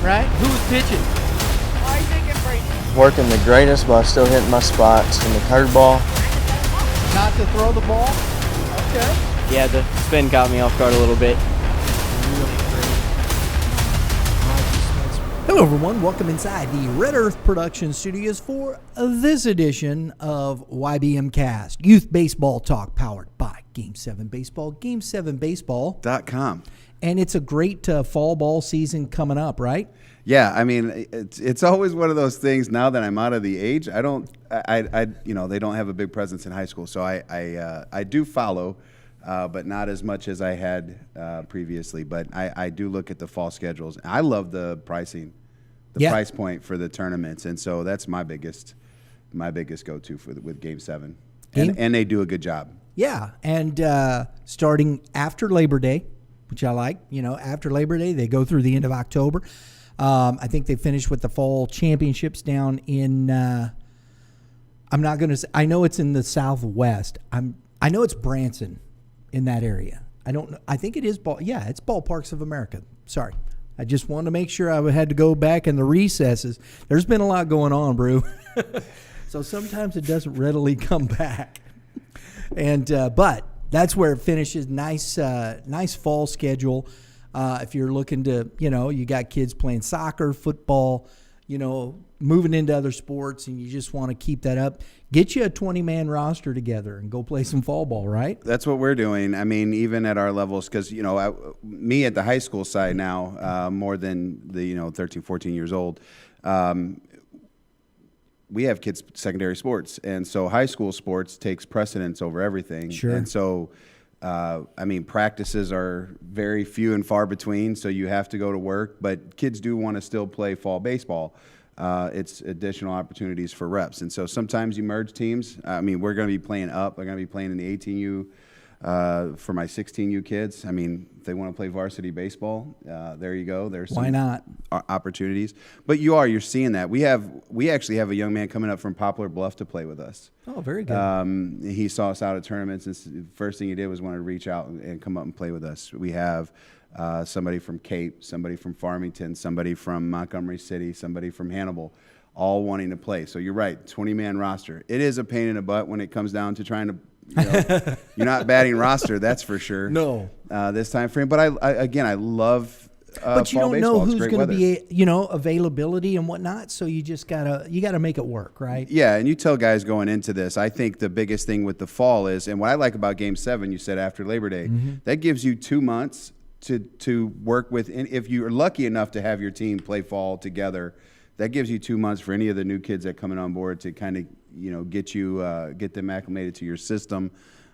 right? Who's pitching? Isaac and Brady. Working the greatest, but still hitting my spots. And the curveball. Not to throw the ball? Okay. Yeah, the spin got me off guard a little bit. Hello everyone, welcome inside the Red Earth Production Studios for this edition of YBMcast, Youth Baseball Talk, powered by Game 7 Baseball, Game7Baseball.com. And it's a great fall ball season coming up, right? Yeah, I mean, it's always one of those things. Now that I'm out of the age, they don't have a big presence in high school, so I do follow, but not as much as I had previously. But I do look at the fall schedules. I love the pricing, price point for the tournaments, and so that's my biggest go-to with Game 7, and they do a good job. Yeah, and starting after Labor Day, which I like. After Labor Day, they go through the end of October. I think they finished with the fall championships down in. I'm not going to say. I know it's in the Southwest. I know it's Branson, in that area. I don't know. I think it is. It's Ballparks of America. Sorry, I just wanted to make sure I had to go back in the recesses. There's been a lot going on, Brew. So sometimes it doesn't readily come back. And but that's where it finishes. Nice fall schedule. If you're looking to, you got kids playing soccer, football, moving into other sports, and you just want to keep that up, get you a 20-man roster together and go play some fall ball, right? That's what we're doing. I mean, even at our levels, because, me at the high school side now, more than the, 13, 14 years old, we have kids secondary sports. And so high school sports takes precedence over everything. Sure. And so practices are very few and far between, so you have to go to work. But kids do want to still play fall baseball. It's additional opportunities for reps. And so sometimes you merge teams. We're going to be playing up. We're going to be playing in the 18U for my 16U kids. If they want to play varsity baseball, there you go. There's some Why not? Opportunities. But you're seeing that. We actually have a young man coming up from Poplar Bluff to play with us. Oh, very good. He saw us out at tournaments, and the first thing he did was want to reach out and come up and play with us. We have somebody from Cape, somebody from Farmington, somebody from Montgomery City, somebody from Hannibal, all wanting to play. So you're right, 20-man roster. It is a pain in the butt when it comes down to trying to, you're not batting roster, that's for sure. No. This time frame. But I love but you fall don't know baseball. who's going to be, availability and whatnot. So you just gotta make it work, right? Yeah, and you tell guys going into this, I think the biggest thing with the fall is, and what I like about Game 7, you said after Labor Day, that gives you 2 months to work with. And if you're lucky enough to have your team play fall together, that gives you 2 months for any of the new kids that coming on board to kind of get them acclimated to your system.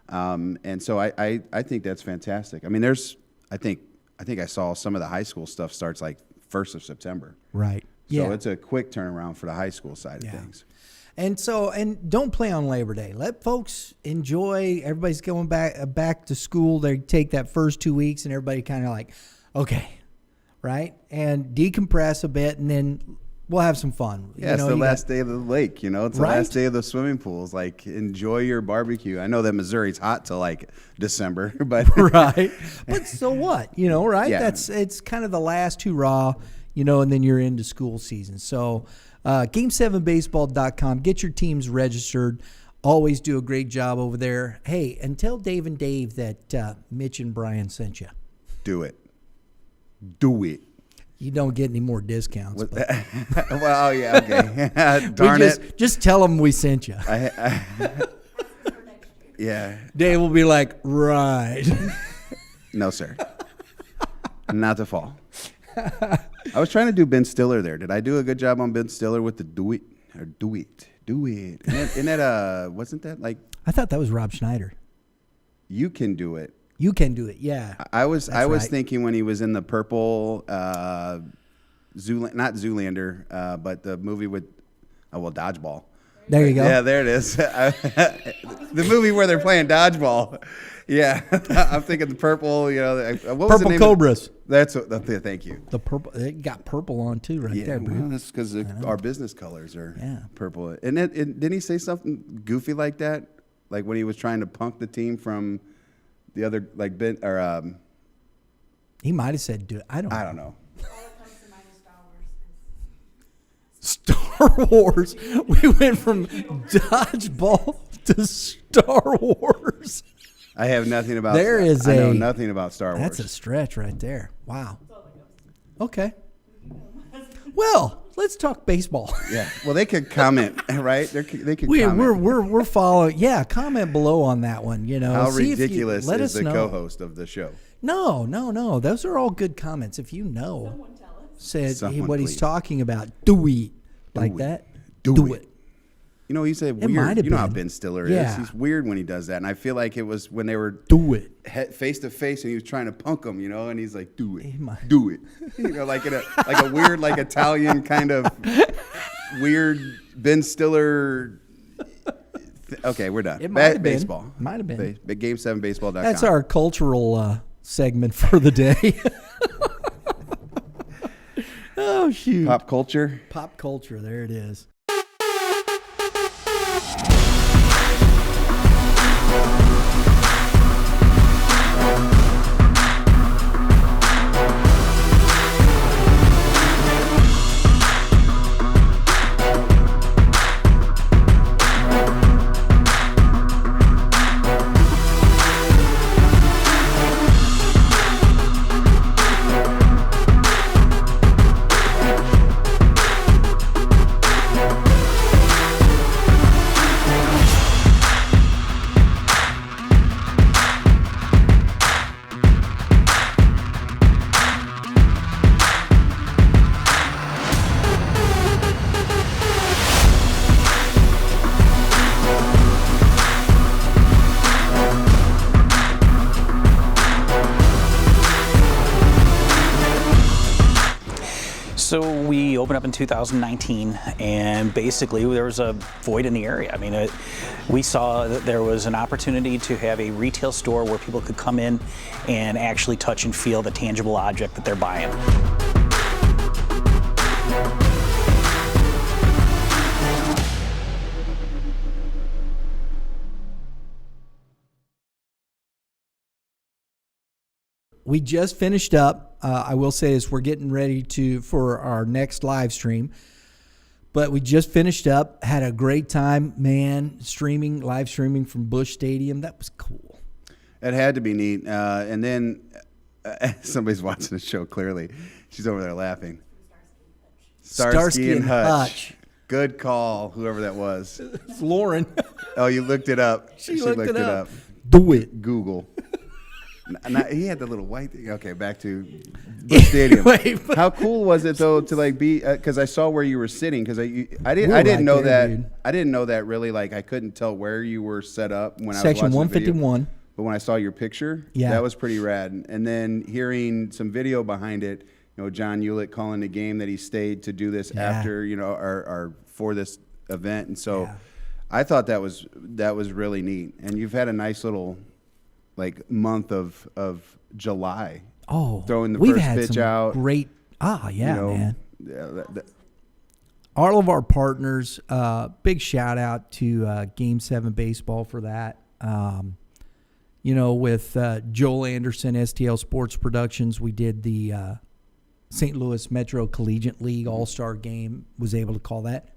And so I think that's fantastic. I think I saw some of the high school stuff starts like 1st of September. Right. So it's a quick turnaround for the high school side of things. And don't play on Labor Day. Let folks enjoy. Everybody's going back to school. They take that first 2 weeks, and everybody kind of like, okay, right? And decompress a bit, and then we'll have some fun. Yeah, it's the last day of the lake, It's the last day of the swimming pools. Like, enjoy your barbecue. I know that Missouri's hot till like December, but right. But so what? Right? Yeah. It's kind of the last hurrah, and then you're into school season. So Game7Baseball.com. Get your teams registered. Always do a great job over there. Hey, and tell Dave and Dave that Mitch and Brian sent you. Do it. Do it. You don't get any more discounts. Well, yeah, okay. Darn it. Just tell them we sent you. Yeah. Dave will be like, right. No, sir. Not the fall. I was trying to do Ben Stiller there. Did I do a good job on Ben Stiller with the do it? Or do it. Do it. Isn't that wasn't that like? I thought that was Rob Schneider. You can do it. You can do it, yeah. I was thinking when he was in the purple not Zoolander, but the movie with Dodgeball. There you go. Yeah, there it is. The movie where they're playing dodgeball. Yeah, I'm thinking the purple. What was Purple the name Cobras. Thank you. The purple. It got purple on too, right there, bro. Well, that's because our business colors are purple. And didn't he say something goofy like that? Like when he was trying to punk the team from the other, like he might have said, "Do I don't know." Wars. We went from dodgeball to Star Wars. I have nothing about. I know nothing about Star Wars. That's a stretch right there. Wow. Okay. Well, let's talk baseball. Yeah. Well, they could comment, right? They could comment. We're following. Yeah, comment below on that one. How See if ridiculous let is us the know. co-host of the show? No. Those are all good comments. If you know, said Someone, what he's please. talking about, do it like it. that. Do it. He's a might weird. have You know how been. Ben Stiller Yeah. is. He's weird when he does that, and I feel like it was when they were Do it. face to face, and he was trying to punk him, and he's like, "Do it, He might- do it," like in a weird, like Italian kind of weird Ben Stiller. Okay, we're done. It might have been. Baseball. Might have been. Game7baseball.com. That's our cultural segment for the day. Oh shoot! pop culture. Pop culture. There it is. So we opened up in 2019, and basically there was a void in the area. I mean, we saw that there was an opportunity to have a retail store where people could come in and actually touch and feel the tangible object that they're buying. We just finished up. I will say this, we're getting ready for our next live stream. But we just finished up, had a great time, man, live streaming from Busch Stadium. That was cool. It had to be neat. And then somebody's watching the show, clearly. She's over there laughing. Starsky and Hutch. Good call, whoever that was. It's Lauren. Oh, you looked it up. She looked it up. Do it. Google. He had the little white thing. Okay, back to Busch Stadium. How cool was it though to like be? Because I saw where you were sitting. Because I didn't know that. Dude. I didn't know that really. Like I couldn't tell where you were set up when I was watching Section 151. But when I saw your picture, yeah, that was pretty rad. And then hearing some video behind it, John Hewlett calling the game that he stayed to do this after, or for this event. And so I thought that was really neat. And you've had a nice little month of July. Oh, throwing the we've first had pitch some out. Great. Man. Yeah, all of our partners, big shout out to Game 7 Baseball for that. With Joel Anderson, STL Sports Productions, we did the St. Louis Metro Collegiate League All-Star Game, was able to call that.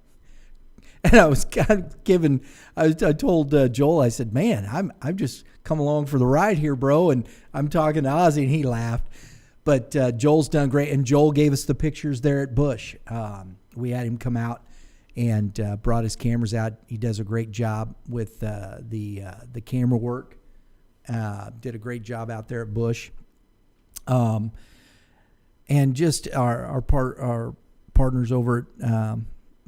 And I was kind of giving, I told Joel, I said, man, I've just come along for the ride here, bro. And I'm talking to Ozzy, and he laughed. But Joel's done great. And Joel gave us the pictures there at Busch. We had him come out and brought his cameras out. He does a great job with the camera work. Did a great job out there at Busch. And just our partners over at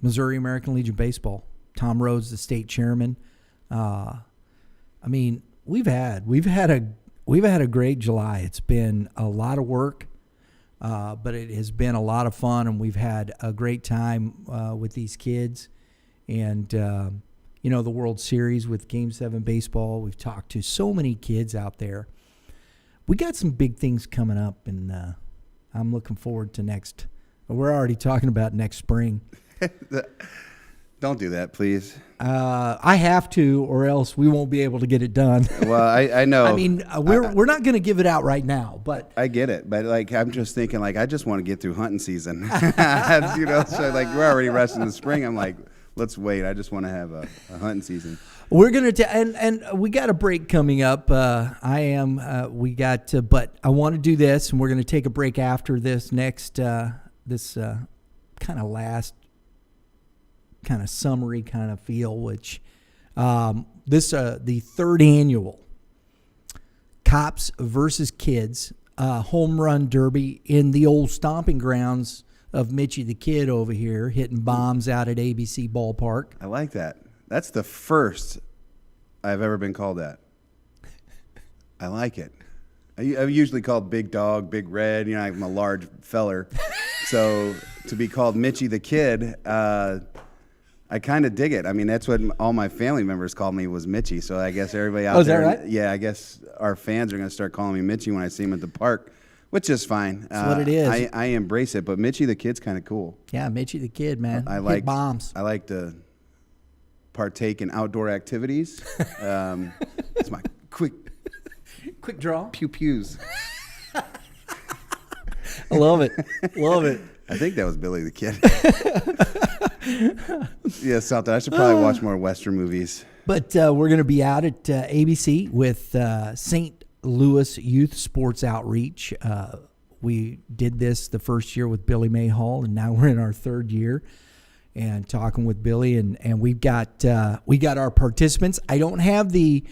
Missouri American Legion Baseball. Tom Rhodes, the state chairman. We've had a great July. It's been a lot of work, but it has been a lot of fun, and we've had a great time with these kids. And the World Series with Game 7 Baseball. We've talked to so many kids out there. We got some big things coming up, and I'm looking forward to next. We're already talking about next spring. Don't do that, please. I have to, or else we won't be able to get it done. Well, I know. I mean, we're not going to give it out right now, but I get it, but like I'm just thinking, like I just want to get through hunting season, So like we're already resting in the spring. I'm like, let's wait. I just want to have a hunting season. we're going to and we got a break coming up. But I want to do this, and we're going to take a break after this next this kind of last kind of summary kind of feel, which the third annual Cops versus Kids home run derby in the old stomping grounds of Mitchie the Kid over here, hitting bombs out at ABC Ballpark. I like that. That's the first I've ever been called that. I like it. I'm usually called Big Dog, Big Red. You know, I'm a large feller. So to be called Mitchie the Kid, I kind of dig it. I mean, that's what all my family members called me, was Mitchie. So I guess everybody out there. Is that right? Yeah, I guess our fans are going to start calling me Mitchie when I see him at the park, which is fine. That's what it is. I embrace it, but Mitchie the Kid's kind of cool. Yeah, Mitchie the Kid, man. I Hit like bombs. I like to partake in outdoor activities. It's my quick draw. pew pews. I love it. Love it. I think that was Billy the Kid. Yeah, something. I should probably watch more Western movies. But we're going to be out at ABC with St. Louis Youth Sports Outreach. We did this the first year with Billy Mayhall, and now we're in our third year and talking with Billy. And we got our participants. I don't have the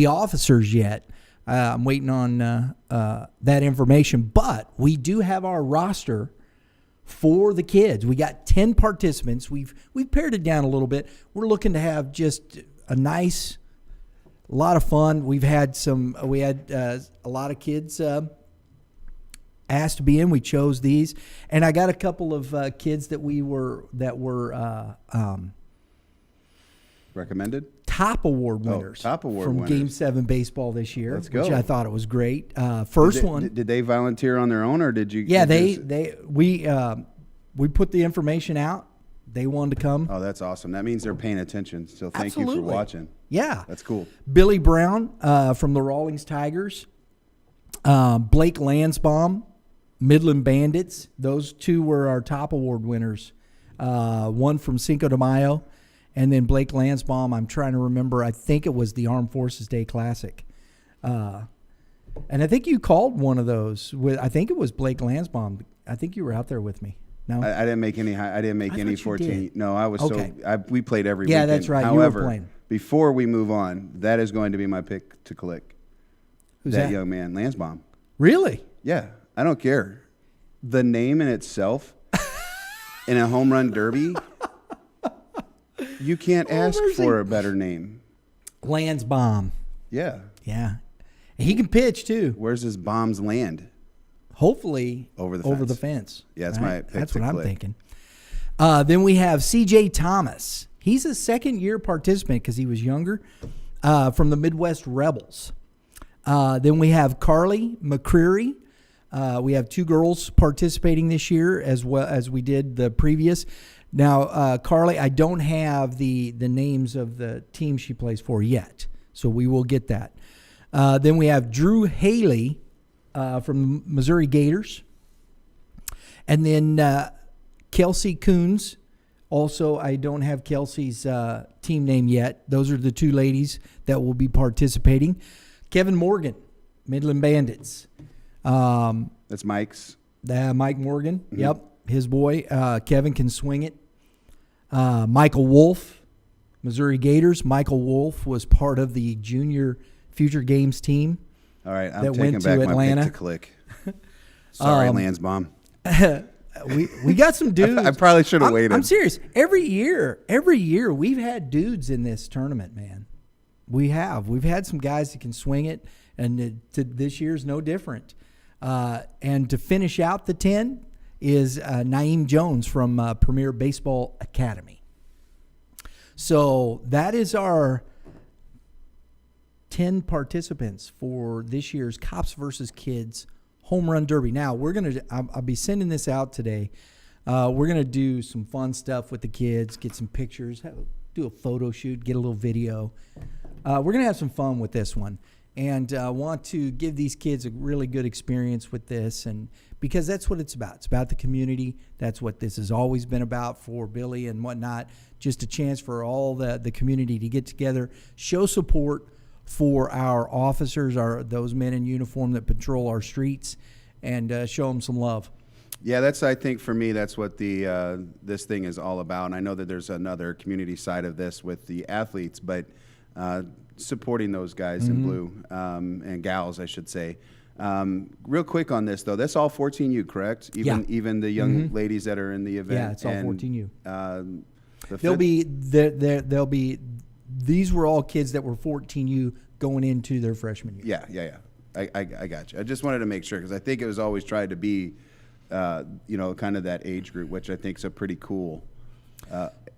officers yet. I'm waiting on that information. But we do have our roster for the kids. We got 10 participants. We've pared it down a little bit. We're looking to have just a lot of fun. We had a lot of kids asked to be in. We chose these, and I got a couple of kids that were Recommended? top award winners. Top award from winners. Game 7 baseball this year. Let's go. Which I thought it was great. First one. Did they volunteer on their own, or did you? Yeah, we put the information out. They wanted to come. Oh, that's awesome. That means they're paying attention. So thank you Absolutely. for watching. Yeah. That's cool. Billy Brown from the Rawlings Tigers. Blake Lansbaum, Midland Bandits. Those two were our top award winners. One from Cinco de Mayo, and then Blake Lansbaum, I'm trying to remember, I think it was the Armed Forces Day Classic. And I think you called one of those. I think it was Blake Lansbaum. I think you were out there with me. No, I didn't make any. I didn't make any thought you 14. did. No, I was Okay. we played every Yeah, weekend. that's right. You were However, playing. before we move on, that is going to be my pick to click. Who's that that? young man, Lansbaum. Really? Yeah, I don't care. The name in itself, in a home run derby, you can't ask for a better name. Lansbaum. Yeah. Yeah. He can pitch too. Where's his bombs land? Hopefully Over the over fence. the fence. Yeah, that's my pick That's to what I'm click. thinking. Then we have C.J. Thomas. He's a second-year participant because he was younger, from the Midwest Rebels. Then we have Carly McCreary. We have two girls participating this year as well as we did the previous. Now, Carly, I don't have the names of the team she plays for yet, so we will get that. Then we have Drew Haley from Missouri Gators. And then Kelsey Coons. Also, I don't have Kelsey's team name yet. Those are the two ladies that will be participating. Kevin Morgan, Midland Bandits. That's Mike's. Mike Morgan, Yep, his boy. Kevin can swing it. Michael Wolf, Missouri Gators. Michael Wolf was part of the junior Future Games team. All right, I'm that taking went back to my Atlanta. pick to click. Sorry, Lansbaum. We got some dudes. I probably should have waited. I'm serious. Every year we've had dudes in this tournament, man. We have. We've had some guys that can swing it, and this year's no different. And to finish out the 10 is Naeem Jones from Premier Baseball Academy. So that is our 10 participants for this year's Cops versus Kids Home Run Derby. Now, I'll be sending this out today. We're going to do some fun stuff with the kids, get some pictures, do a photo shoot, get a little video. We're going to have some fun with this one, and want to give these kids a really good experience with this, and because that's what it's about. It's about the community. That's what this has always been about for Billy and whatnot. Just a chance for all the community to get together, show support for our officers, those men in uniform that patrol our streets, and show them some love. Yeah, I think for me, that's what this thing is all about. And I know that there's another community side of this with the athletes, but supporting those guys in blue and gals, I should say. Real quick on this, though, that's all 14U, correct? Even the young ladies that are in the event. Yeah, it's all 14U. These were all kids that were 14U going into their freshman year. Yeah. I got you. I just wanted to make sure because I think it was always tried to be, kind of that age group, which I think is a pretty cool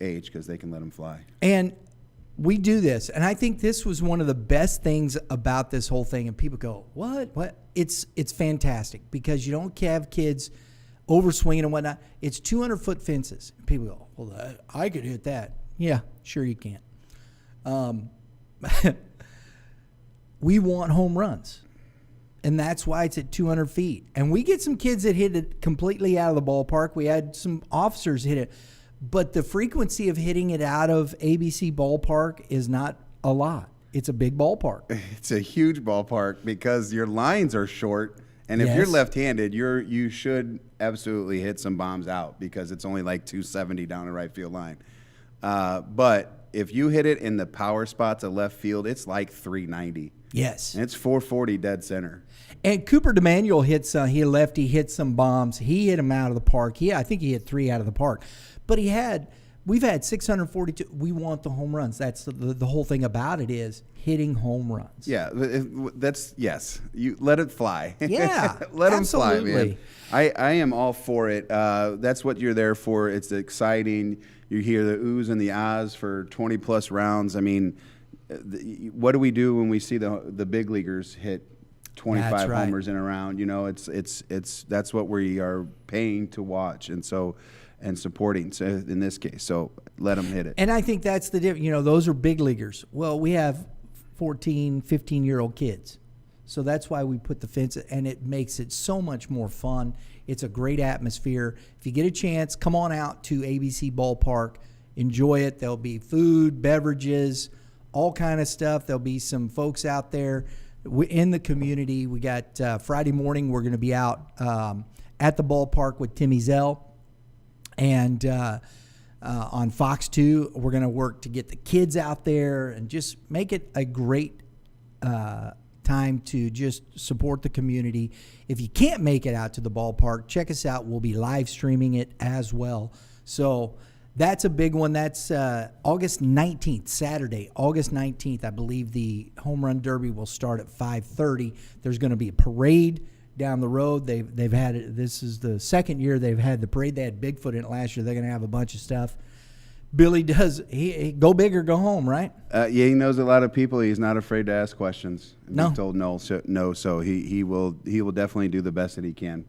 age because they can let them fly. And we do this, and I think this was one of the best things about this whole thing. And people go, "What? It's fantastic because you don't have kids over swinging and whatnot. It's 200-foot fences." And people go, "Well, I could hit that." Yeah, sure you can. We want home runs, and that's why it's at 200 feet. And we get some kids that hit it completely out of the ballpark. We had some officers hit it. But the frequency of hitting it out of ABC ballpark is not a lot. It's a big ballpark. It's a huge ballpark because your lines are short. And if you're left-handed, you should absolutely hit some bombs out because it's only like 270 down the right field line. But if you hit it in the power spots of left field, it's like 390. Yes. And it's 440 dead center. And Cooper DeManuel hit some bombs. He hit them out of the park. I think he hit 3 out of the park. But we've had 642. We want the home runs. That's the whole thing about it is hitting home runs. Yeah, yes. You let it fly. Yeah, let them fly, man. I am all for it. That's what you're there for. It's exciting. You hear the oohs and the ahs for 20 plus rounds. I mean, what do we do when we see the big leaguers hit 25 homers in a round? You know, it's that's what we are paying to watch, and supporting, so in this case. So let them hit it. And I think that's the difference. Those are big leaguers. Well, we have 14, 15-year-old kids. So that's why we put the fence, and it makes it so much more fun. It's a great atmosphere. If you get a chance, come on out to ABC Ballpark. Enjoy it. There'll be food, beverages, all kind of stuff. There'll be some folks out there in the community. We got Friday morning, we're going to be out at the ballpark with Timmy Zell. And on Fox 2, we're going to work to get the kids out there and just make it a great time to just support the community. If you can't make it out to the ballpark, check us out. We'll be live streaming it as well. So that's a big one. That's August 19th, Saturday, August 19th. I believe the Home Run Derby will start at 5:30. There's going to be a parade down the road. They've had it. This is the second year they've had the parade. They had Bigfoot in it last year. They're going to have a bunch of stuff. Billy does. He go big or go home, right? Yeah, he knows a lot of people. He's not afraid to ask questions. No. He's told no. So he will definitely do the best that he can.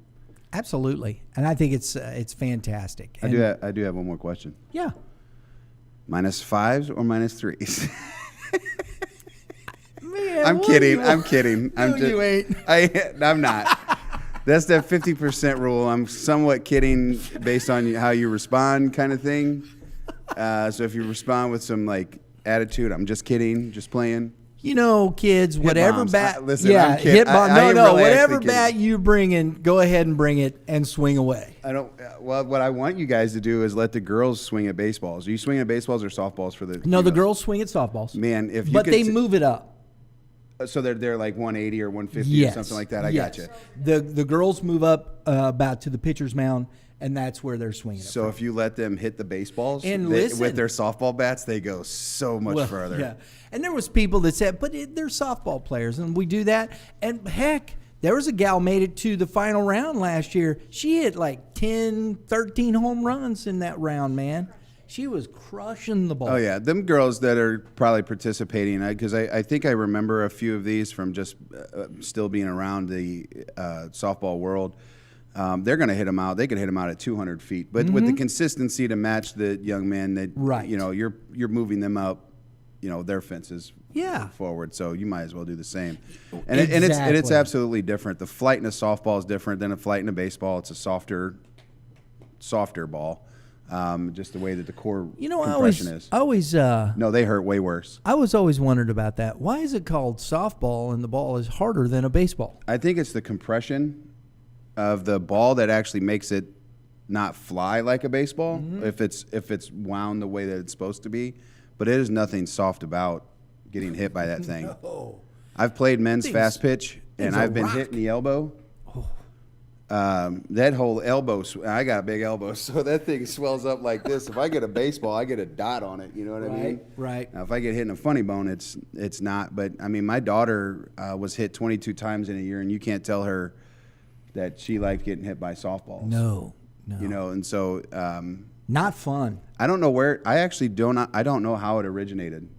Absolutely, and I think it's fantastic. I do have one more question. Yeah. -5s or -3s? Man, I'm kidding. You ain't. I'm not. That's that 50% rule. I'm somewhat kidding based on how you respond kind of thing. So if you respond with some attitude, I'm just kidding, just playing. Kids, whatever bat. Listen, I'm kidding. Hit bomb. I am No, really whatever actually bat kidding. you bring in, go ahead and bring it and swing away. I don't. Well, what I want you guys to do is let the girls swing at baseballs. Are you swinging at baseballs or softballs for the? No, the girls swing at softballs. Man, if you but could they move it up. So they're like 180 or 150 or something like that. I got you. The girls move up about to the pitcher's mound, and that's where they're swinging. So if you let them hit the baseballs And with their softball bats, they go so much further. Yeah, and there was people that said, but they're softball players, and we do that. And heck, there was a gal made it to the final round last year. She hit like 10, 13 home runs in that round, man. She was crushing the ball. Oh, yeah. Them girls that are probably participating, because I think I remember a few of these from just still being around the softball world. they're going to hit him out. They could hit him out at 200 feet. But with the consistency to match the young men, that Right. you're moving them up, their fences Yeah. forward. So you might as well do the same. And it's Exactly. absolutely different. The flight in a softball is different than a flight in a baseball. It's a softer ball. Just the way that the core compression is. I always No, they hurt way worse. I was always wondered about that. Why is it called softball and the ball is harder than a baseball? I think it's the compression of the ball that actually makes it not fly like a baseball if it's wound the way that it's supposed to be. But it is nothing soft about getting hit by that thing. No. I've played men's Thing's- fast pitch, and thing's a I've been rock. hit in the elbow. That whole elbow, I got big elbows, so that thing swells up like this. If I get a baseball, I get a dot on it. You know what I mean? Right. Now, if I get hit in a funny bone, it's not. But I mean, my daughter was hit 22 times in a year, and you can't tell her that she liked getting hit by softballs. No. And so Not fun. I don't know where. I actually don't. I don't know how it originated.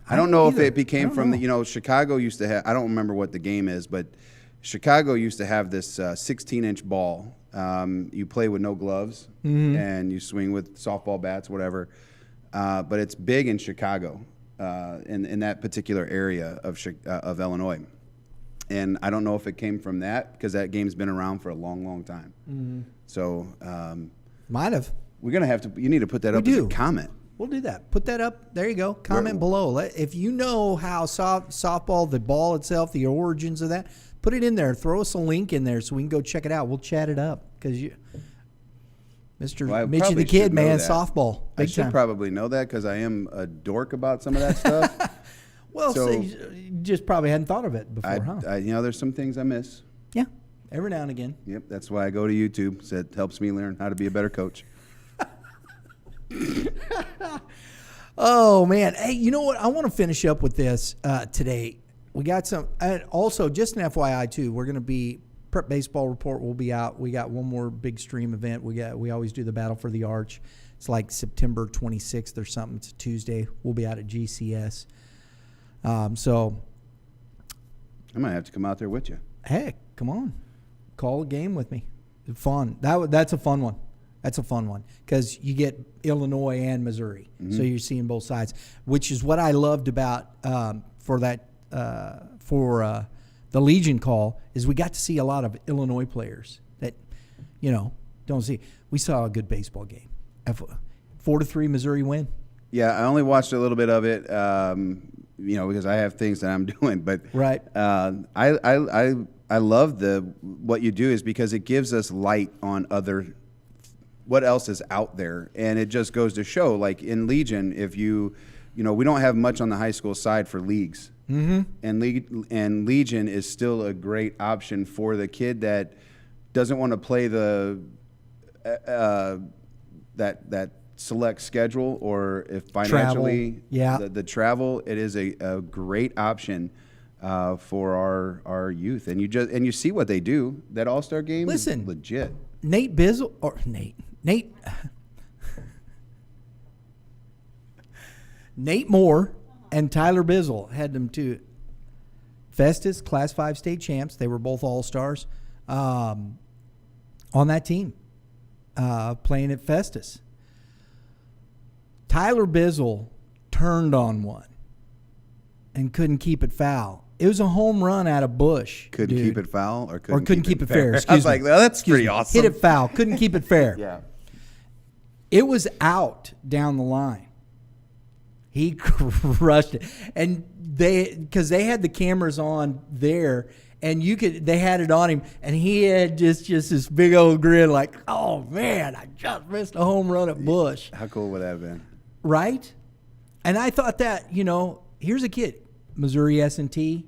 I don't don't know if either. it became I from don't the. Chicago used to have. I don't remember what the game is, but Chicago used to have this 16-inch ball. You play with no gloves and you swing with softball bats, whatever. But it's big in Chicago, in that particular area of Illinois. And I don't know if it came from that, because that game's been around for a long, long time. So Might have. we're gonna have to. You need to put that We up as do. a comment. We'll do that. Put that up. There you go. Comment below. If you know how softball, the ball itself, the origins of that, put it in there. Throw us a link in there so we can go check it out. We'll chat it up because Mr. Well, I Mitchie probably the Kid, should know man, that. softball, I big should time. probably know that, because I am a dork about some of that stuff. Well, so- you just probably hadn't thought of it before, huh? There's some things I miss. Yeah, every now and again. Yep, that's why I go to YouTube. So it helps me learn how to be a better coach. Oh man, hey, you know what? I want to finish up with this today. We got some, and also just an FYI too. We're going to be Prep Baseball Report will be out. We got one more big stream event. We always do the Battle for the Arch. It's like September 26th or something. It's a Tuesday. We'll be out at GCS. So, I might have to come out there with you. heck, come on, call a game with me. Fun. That's a fun one. That's a fun one because you get Illinois and Missouri, so you're seeing both sides, which is what I loved about for the Legion call is we got to see a lot of Illinois players that don't see. We saw a good baseball game. 4-3 Missouri win. Yeah, I only watched a little bit of it, because I have things that I'm doing. But Right. I love what you do is because it gives us light on what else is out there, and it just goes to show, like in Legion, if we don't have much on the high school side for leagues, and Legion is still a great option for the kid that doesn't want to play that select schedule, or if financially the travel, it is a great option for our youth, and you see what they do. That All-Star game is legit. Nate Moore and Tyler Bizzle had them to Festus, Class 5 state champs. They were both All-Stars on that team playing at Festus. Tyler Bizzle turned on one and couldn't keep it foul. It was a home run out of Bush. Couldn't dude. keep it foul, or couldn't keep it fair. I Excuse was me. like, well, that's Excuse pretty me. awesome. Hit it foul. Couldn't keep it fair. Yeah. It was out down the line. He crushed it, and because they had the cameras on there, and they had it on him, and he had just this big old grin, like, oh man, I just missed a home run at Bush, How cool would that have been? right? And I thought that here's a kid, Missouri S&T,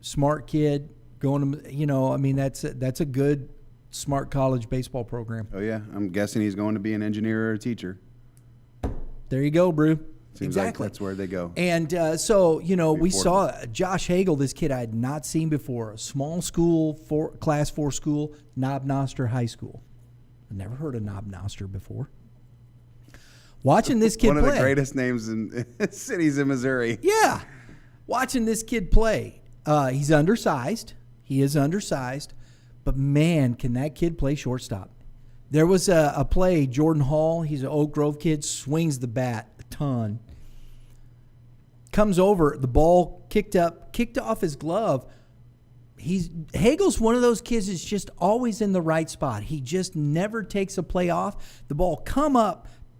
smart kid, going to that's a good smart college baseball program. Oh yeah, I'm guessing he's going to be an engineer or a teacher. There you go, Brew. Seems exactly. like that's where they go. And we saw Josh Hagel, this kid I had not seen before, a small school, Class 4 school, Knob Noster High School. I never heard of Knob Noster before. Watching this kid play. One of the greatest names in cities in Missouri. Yeah. Watching this kid play. He's undersized. He is undersized, But, man, can that kid play shortstop. There was a play, Jordan Hall, he's an Oak Grove kid, swings the bat a ton. Comes over, the ball kicked off his glove. Hagel's one of those kids that's just always in the right spot. He just never takes a play off. The ball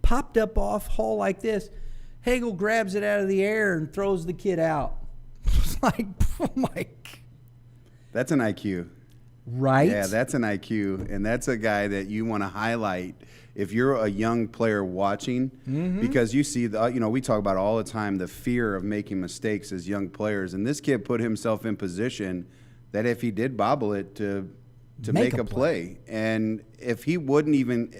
popped up off Hall like this. Hagel grabs it out of the air and throws the kid out. It's like, oh my. That's an IQ. Right? Yeah, that's an IQ, and that's a guy that you want to highlight if you're a young player watching, because you see, we talk about all the time the fear of making mistakes as young players, and this kid put himself in position that if he did bobble it to make a play, and if he wouldn't even,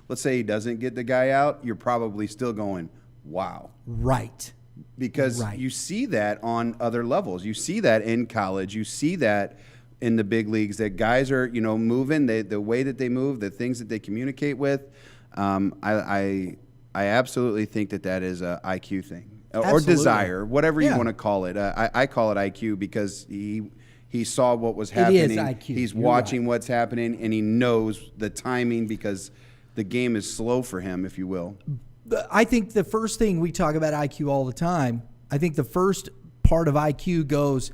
let's say he doesn't get the guy out, you're probably still going, wow. Right. Because you see that on other levels. You see that in college. You see that in the big leagues, that guys are, moving, the way that they move, the things that they communicate with. I absolutely think that is a IQ thing or desire, whatever you want to call it. I call it IQ because he saw what was happening. It is IQ. He's watching what's happening, and he knows the timing because the game is slow for him, if you will. I think the first thing we talk about IQ all the time, I think the first part of IQ goes,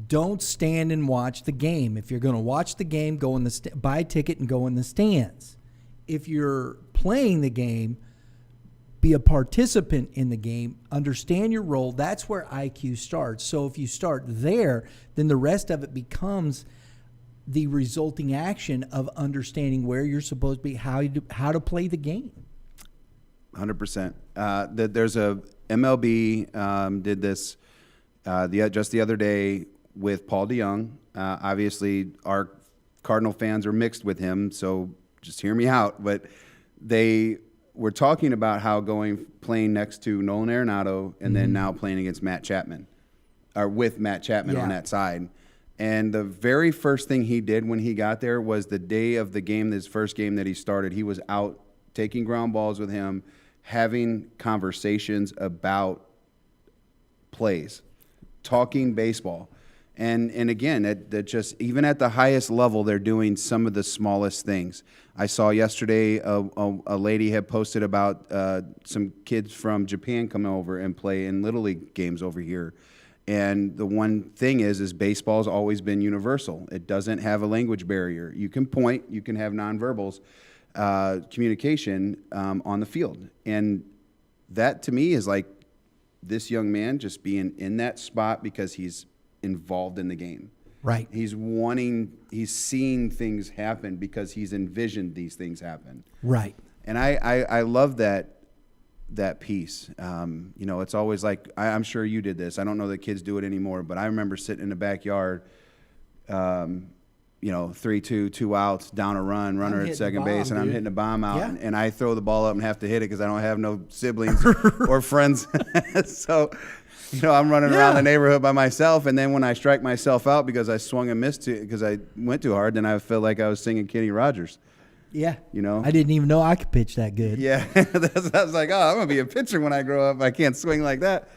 don't stand and watch the game. If you're going to watch the game, go in buy a ticket and go in the stands. If you're playing the game, be a participant in the game, understand your role. That's where IQ starts. So if you start there, then the rest of it becomes the resulting action of understanding where you're supposed to be, how to play the game. 100%. There's a MLB did this just the other day with Paul DeYoung. Obviously, our Cardinal fans are mixed with him, so just hear me out. But they were talking about how playing next to Nolan Arenado and then now playing against Matt Chapman, or with Matt Chapman on that side. And the very first thing he did when he got there was the day of the game, his first game that he started, he was out taking ground balls with him, having conversations about plays, talking baseball. And again, that just, even at the highest level, they're doing some of the smallest things. I saw yesterday a lady had posted about some kids from Japan come over and play in Little League games over here. And the one thing is baseball's always been universal. It doesn't have a language barrier. You can point, you can have nonverbals communication on the field. And that to me is like this young man just being in that spot because he's involved in the game. Right. He's seeing things happen because he's envisioned these things happen. Right. And I love that piece. It's always like, I'm sure you did this. I don't know that kids do it anymore, but I remember sitting in the backyard, 3-2, 2 outs, down a runner at second base, and I'm hitting a bomb out, and I throw the ball up and have to hit it because I don't have no siblings or friends. So, I'm running around the neighborhood by myself, and then when I strike myself out because I swung and missed because I went too hard, then I feel like I was singing Kenny Rogers. Yeah. I didn't even know I could pitch that good. Yeah. I was like, I'm going to be a pitcher when I grow up. I can't swing like that.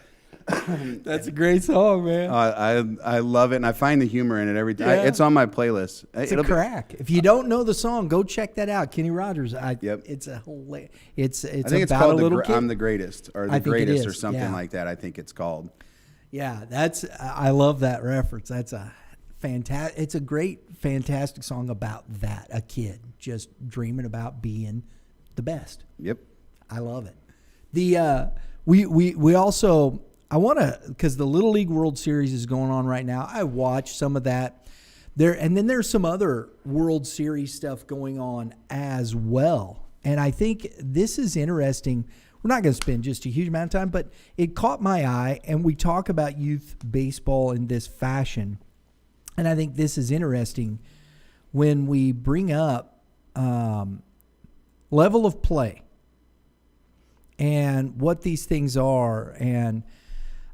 That's a great song, man. I love it, and I find the humor in it every time. Yeah. It's on my playlist. It's a crack. If you don't know the song, go check that out. Kenny Rogers. It's a hilarious. It's I think it's about called a little kid. I'm the Greatest, or the Greatest, or something like that. I think it's called. Yeah, I love that reference. That's a fantastic. It's a great, fantastic song about that. A kid just dreaming about being the best. Yep, I love it. We also. I want to, because the Little League World Series is going on right now. I watch some of that there, and then there's some other World Series stuff going on as well. And I think this is interesting. We're not going to spend just a huge amount of time, but it caught my eye, and we talk about youth baseball in this fashion. And I think this is interesting when we bring up level of play and what these things are. And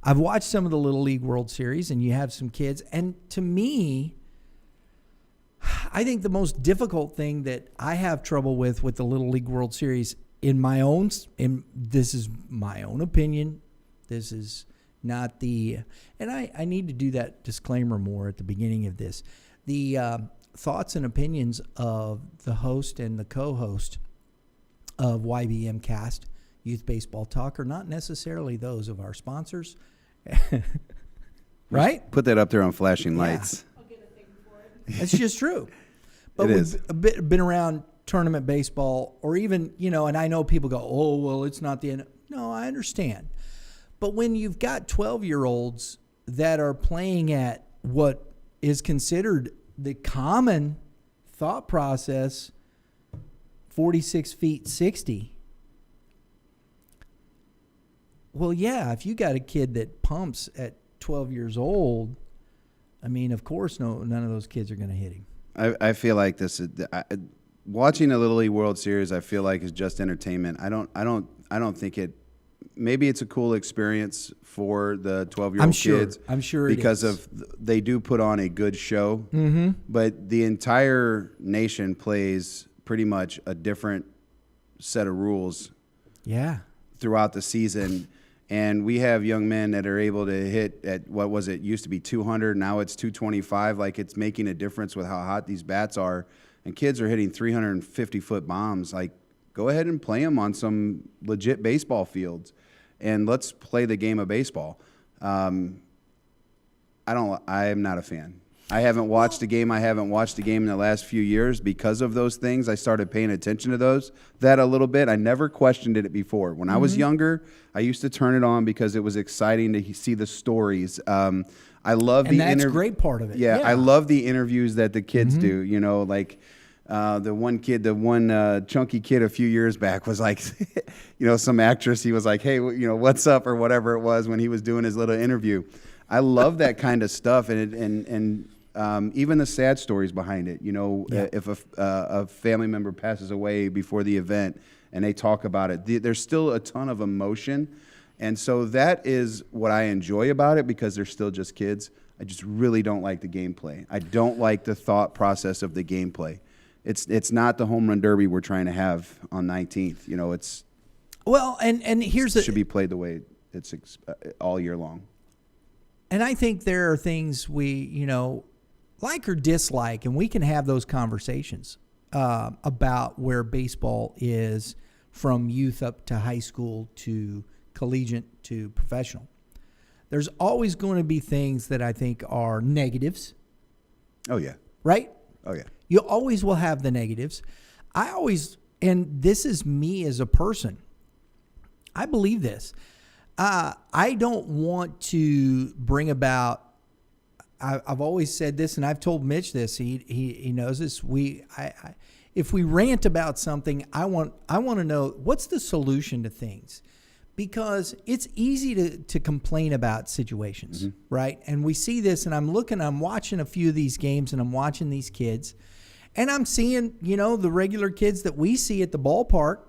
I've watched some of the Little League World Series, and you have some kids. And to me, I think the most difficult thing that I have trouble with the Little League World Series, this is my own opinion. This is not and I need to do that disclaimer more at the beginning of this. thoughts and opinions of the host and the co-host of YBMcast, Youth Baseball Talk, are not necessarily those of our sponsors. Right? Put that up there on flashing lights. It's just true. But It we've is. been around tournament baseball, or even, and I know people go, oh, well, it's not the end. No, I understand. But when you've got 12-year-olds that are playing at what is considered the common thought process, 46 feet 60, well, yeah, if you got a kid that pumps at 12 years old, I mean, of course, none of those kids are going to hit him. I feel like this is watching a Little League World Series. I feel like is just entertainment. I don't think it. Maybe it's a cool experience for the 12-year-old kids. I'm sure because it is. they do put on a good show. Mm-hmm. But the entire nation plays pretty much a different set of rules. Yeah. Throughout the season. And we have young men that are able to hit at, what was it, used to be 200, now it's 225. Like, it's making a difference with how hot these bats are. And kids are hitting 350-foot bombs. Like, go ahead and play them on some legit baseball fields. And let's play the game of baseball. I am not a fan. I haven't watched a game. I haven't watched a game in the last few years because of those things. I started paying attention to that a little bit. I never questioned it before. When I was younger, I used to turn it on because it was exciting to see the stories. I love the that's a great part of it. Yeah, I love the interviews that the kids do. Like the one chunky kid a few years back was like, some actress. He was like, hey, what's up or whatever it was when he was doing his little interview. I love that kind of stuff, and even the sad stories behind it. If a family member passes away before the event and they talk about it, there's still a ton of emotion. And so that is what I enjoy about it, because they're still just kids. I just really don't like the gameplay. I don't like the thought process of the gameplay. It's not the home run derby we're trying to have on 19th. It's and here's it should be played the way it's all year long. And I think there are things we, like or dislike, and we can have those conversations about where baseball is from youth up to high school to collegiate to professional. There's always going to be things that I think are negatives. Oh, yeah. Right? Oh, yeah. You always will have the negatives. And this is me as a person, I believe this. I don't want to bring about. I've always said this, and I've told Mitch this. He knows this. If we rant about something, I want to know what's the solution to things, because it's easy to complain about situations, right? And we see this, and I'm watching a few of these games, and I'm watching these kids, and I'm seeing the regular kids that we see at the ballpark.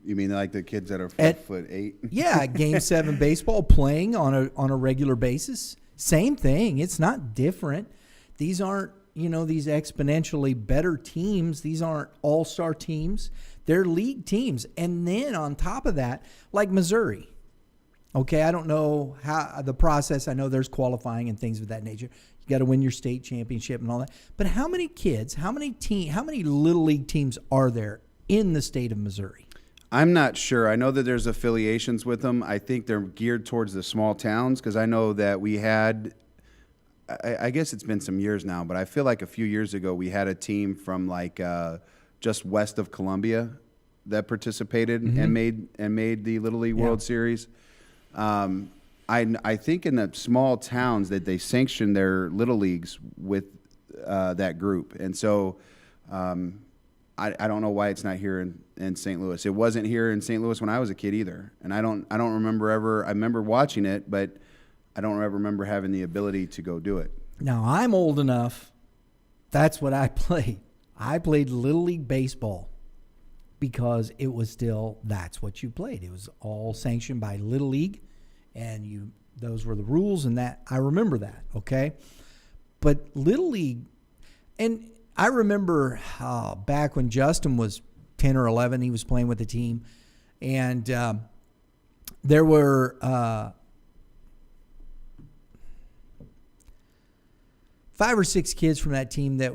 You mean like the kids that are 5'8"? Yeah, Game 7 baseball, playing on a regular basis. Same thing. It's not different. These aren't, these exponentially better teams. These aren't all-star teams. They're league teams. And then on top of that, like Missouri. Okay, I don't know how the process. I know there's qualifying and things of that nature. You got to win your state championship and all that. But how many kids, how many little league teams are there in the state of Missouri? I'm not sure. I know that there's affiliations with them. I think they're geared towards the small towns, because I know that we had, I guess it's been some years now, but I feel like a few years ago we had a team from like just west of Columbia that participated and made the Little League World Series. I think in the small towns that they sanction their little leagues with that group, and so I don't know why it's not here in St. Louis. It wasn't here in St. Louis when I was a kid either, and I don't remember ever. I remember watching it, but I don't ever remember having the ability to go do it. Now I'm old enough. That's what I played. I played Little League baseball because it was still, that's what you played. It was all sanctioned by Little League, and those were the rules, and that I remember that. Okay, but Little League, and I remember back when Justin was 10 or 11, he was playing with the team, and there were 5 or 6 kids from that team that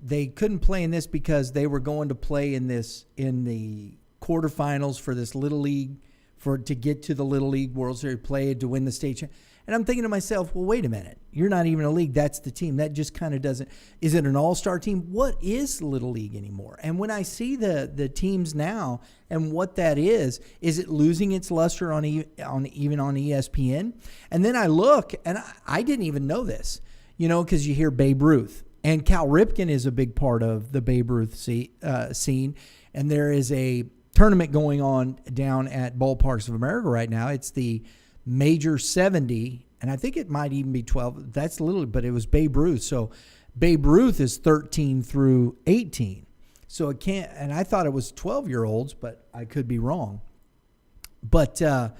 they couldn't play in this because they were going to play in the quarterfinals for this Little League, to get to the Little League World Series play to win the state championship. And I'm thinking to myself, well, wait a minute. You're not even a league. That's the team. That just kind of doesn't – is it an all-star team? What is Little League anymore? And when I see the teams now and what that is it losing its luster even on ESPN? And then I look, and I didn't even know this, because you hear Babe Ruth. And Cal Ripken is a big part of the Babe Ruth scene. And there is a tournament going on down at Ballparks of America right now. It's the Major 70, and I think it might even be 12. That's but it was Babe Ruth. So Babe Ruth is 13 through 18. So it can't, and I thought it was 12-year-olds, but I could be wrong. But, so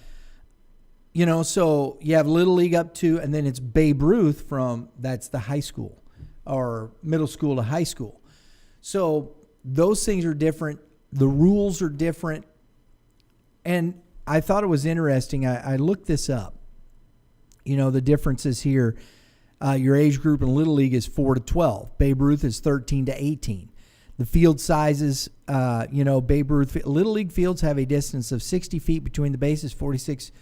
you have Little League up to, and then it's Babe Ruth that's the high school or middle school to high school. So those things are different. The rules are different. And I thought it was interesting. I looked this up. The differences here. Your age group in Little League is 4 to 12. Babe Ruth is 13 to 18. The field sizes, Babe Ruth, Little League fields have a distance of 60 feet between the bases, 46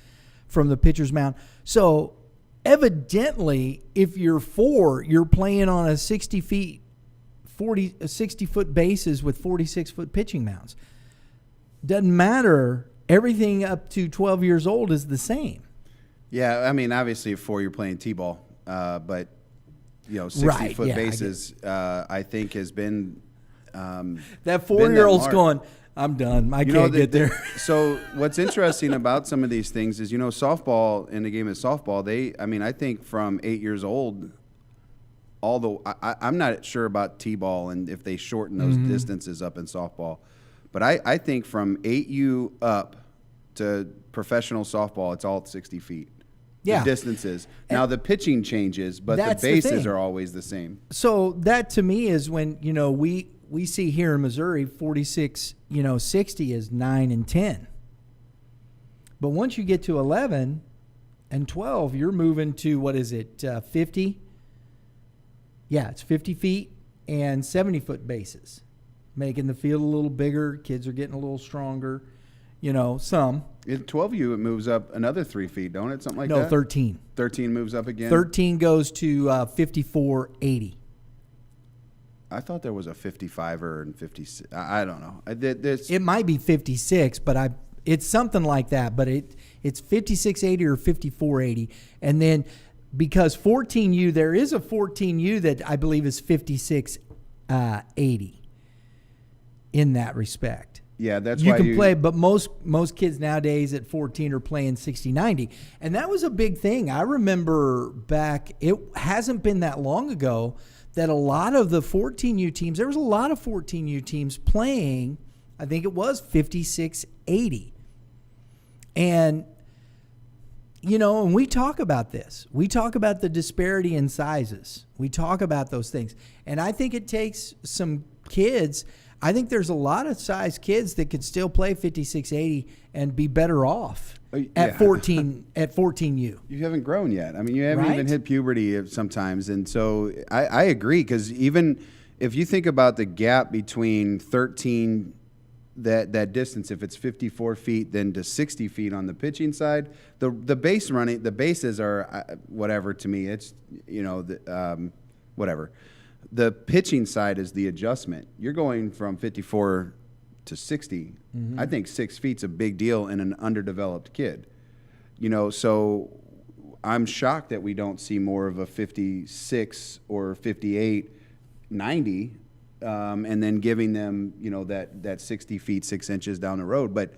from the pitcher's mound. So evidently, if you're 4, you're playing on a 60-foot bases with 46-foot pitching mounds. Doesn't matter. Everything up to 12 years old is the same. Yeah, I mean, obviously at 4 you're playing T-ball, but 60-foot bases, I think has been that 4-year-old's going, I'm done. I can't get there. So what's interesting about some of these things is, softball, in the game of softball, I think from 8 years old, although I'm not sure about T-ball and if they shorten those distances up in softball. But I think from 8U up to professional softball, it's all 60 feet. Yeah. The distances. Now, the pitching changes, but the bases are always the same. So that, to me, is when, we see here in Missouri 46, 60 is 9 and 10. But once you get to 11 and 12, you're moving to, 50? Yeah, it's 50 feet and 70-foot bases, making the field a little bigger. Kids are getting a little stronger, some. In 12U, it moves up another 3 feet, don't it? Something like that? No, 13. 13 moves up again? 13 goes to 54-80. I thought there was a 55er and 56. I don't know. It might be 56, but it's something like that. But it's 56-80 or 54-80. And then because 14U, there is a 14U that I believe is 56-80 in that respect. Yeah, that's you why can play, but most kids nowadays at 14 are playing 60-90, and that was a big thing. I remember back, it hasn't been that long ago that a lot of the 14U teams, there was a lot of 14U teams playing, I think it was 56-80, and and we talk about this. We talk about the disparity in sizes. We talk about those things, and I think it takes some kids. I think there's a lot of size kids that could still play 56-80 and be better off at 14U. You haven't grown yet. I mean, you haven't even hit puberty sometimes. And so I agree, because even if you think about the gap between 13, that distance, if it's 54 feet, then to 60 feet on the pitching side, the bases are whatever to me. It's, whatever. The pitching side is the adjustment. You're going from 54 to 60. Mm-hmm. I think 6 feet's a big deal in an underdeveloped kid. So I'm shocked that we don't see more of a 56 or 58, 90, and then giving them, that 60 feet, 6 inches down the road. But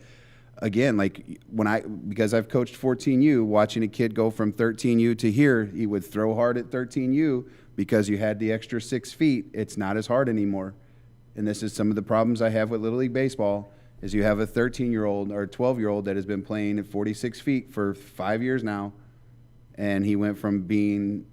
again, because I've coached 14U, watching a kid go from 13U to here, he would throw hard at 13U, because you had the extra 6 feet. It's not as hard anymore. And this is some of the problems I have with Little League Baseball, is you have a 13-year-old or 12-year-old that has been playing at 46 feet for 5 years now, and he went from being,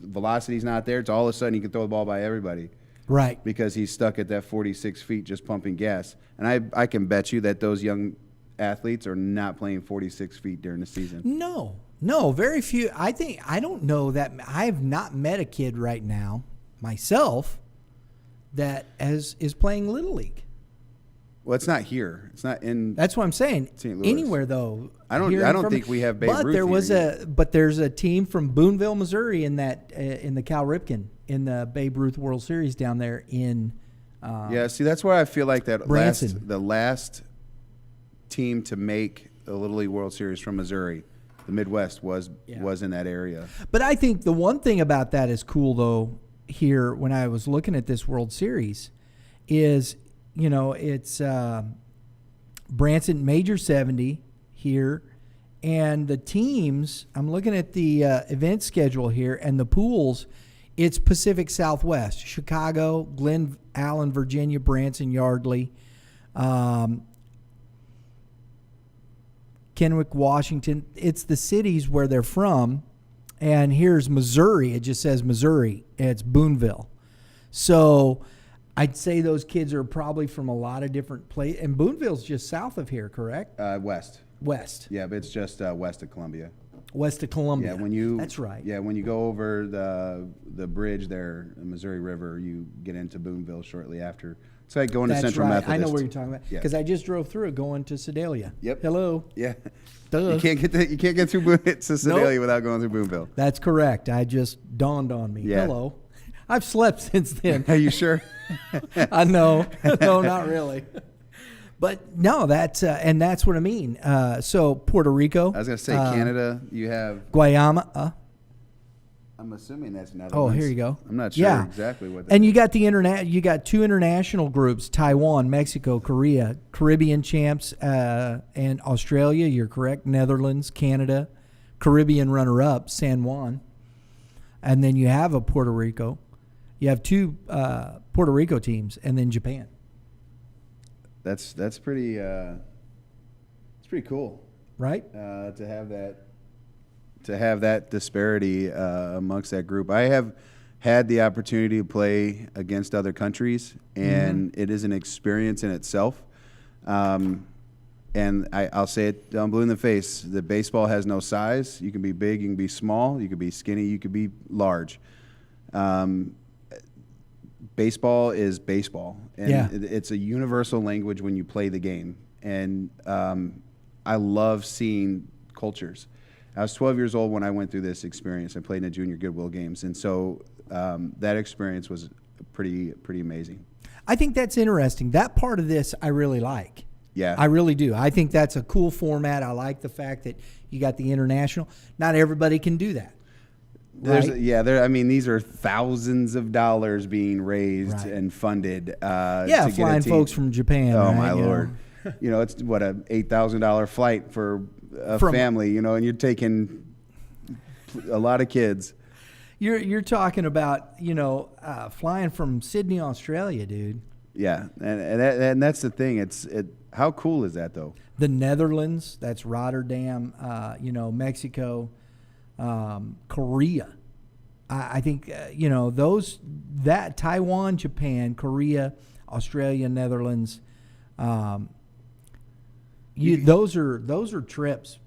velocity's not there, to all of a sudden he can throw the ball by everybody. Right. Because he's stuck at that 46 feet just pumping gas. And I can bet you that those young athletes are not playing 46 feet during the season. No, No, very few. I don't know that. I have not met a kid right now myself that is playing Little League. Well, it's not here. It's not in. That's what I'm saying. St. Louis. Anywhere though. I don't think we have Babe But Ruth there was here there's a team from Boonville, Missouri, in that in the Cal Ripken in the Babe Ruth World Series down there in. Yeah, see, that's where I feel like the last team to make the Little League World Series from Missouri, the Midwest, was in that area. But I think the one thing about that is cool, though, here when I was looking at this World Series is, it's Branson Major 70 here, and the teams, I'm looking at the event schedule here, and the pools, it's Pacific Southwest, Chicago, Glen Allen, Virginia, Branson, Yardley, Kennewick, Washington. It's the cities where they're from. And here's Missouri. It just says Missouri. It's Boonville. So I'd say those kids are probably from a lot of different places. And Boonville's just south of here, correct? West. West. Yeah, but it's just west of Columbia. West of Columbia. Yeah, That's right. Yeah, when you go over the bridge there, the Missouri River, you get into Boonville shortly after. It's like going to Central Methodist. I know where you're talking about. Yeah. Because I just drove through it going to Sedalia. Yep. Hello. Yeah. Duh. You can't get through to Sedalia without going through Boonville. That's correct. I just dawned on me. Yeah. Hello. I've slept since then. Are you sure? I know. No, not really. But no, that's what I mean. So Puerto Rico. I was going to say Canada. You have Guayama. I'm assuming that's Netherlands. Oh, here you go. I'm not sure exactly what that and is. you got two international groups, Taiwan, Mexico, Korea, Caribbean champs, and Australia, you're correct, Netherlands, Canada, Caribbean runner-up, San Juan. And then you have a Puerto Rico. You have two Puerto Rico teams, and then Japan. That's pretty it's pretty cool. Right? To have that disparity amongst that group. I have had the opportunity to play against other countries, and it is an experience in itself. And I'll say it down blue in the face, the baseball has no size. You can be big, you can be small, you can be skinny, you can be large. Baseball is baseball, and it's a universal language when you play the game. And I love seeing cultures. I was 12 years old when I went through this experience. I played in the junior Goodwill games, and so that experience was pretty amazing. I think that's interesting. That part of this I really like. Yeah. I really do. I think that's a cool format. I like the fact that you got the international. Not everybody can do that. Right? These are thousands of dollars being raised and funded. Yeah, to flying get a folks from Japan. Oh, right? my Lord. It's what, a $8,000 flight for a family, and you're taking a lot of kids. You're talking about, flying from Sydney, Australia, dude. Yeah, and that's the thing. How cool is that, though? The Netherlands, that's Rotterdam, Mexico, Korea. I think, that Taiwan, Japan, Korea, Australia, Netherlands, those are trips.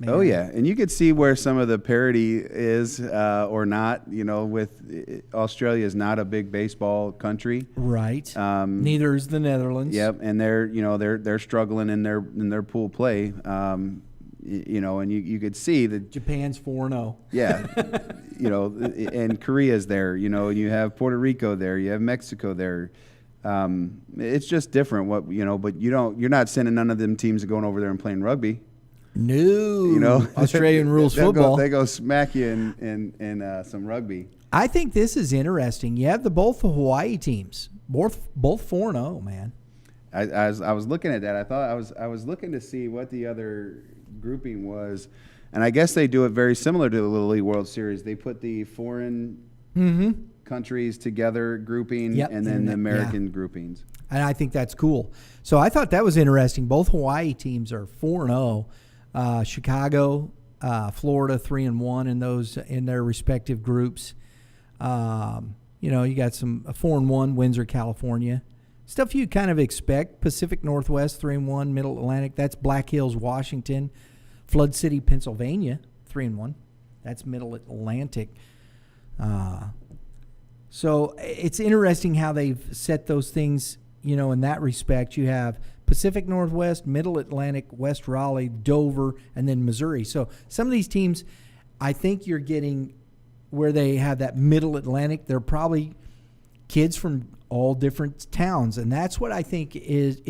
Man. Oh yeah, and you could see where some of the parity is or not. With Australia is not a big baseball country, right? Neither is the Netherlands. Yep, and they're struggling in their pool play. And you could see that Japan's 4-0. Yeah, and Korea's there. You have Puerto Rico there. You have Mexico there. It's just different. But you're not sending none of them teams going over there and playing rugby. No, Australian rules football. They go smack you in some rugby. I think this is interesting. You have both the Hawaii teams, both 4-0, man. I was looking at that. I thought I was looking to see what the other grouping was, and I guess they do it very similar to the Little League World Series. They put the foreign countries together grouping, and then the American groupings. And I think that's cool. So I thought that was interesting. Both Hawaii teams are 4-0. Chicago, Florida, 3-1 in their respective groups. You got some 4-1, Windsor, California. Stuff you kind of expect. Pacific Northwest, 3-1, Middle Atlantic. That's Black Hills, Washington. Flood City, Pennsylvania, 3-1. That's Middle Atlantic. So it's interesting how they've set those things, in that respect. You have Pacific Northwest, Middle Atlantic, West Raleigh, Dover, and then Missouri. So some of these teams, I think you're getting where they have that Middle Atlantic. They're probably kids from all different towns, and that's what I think it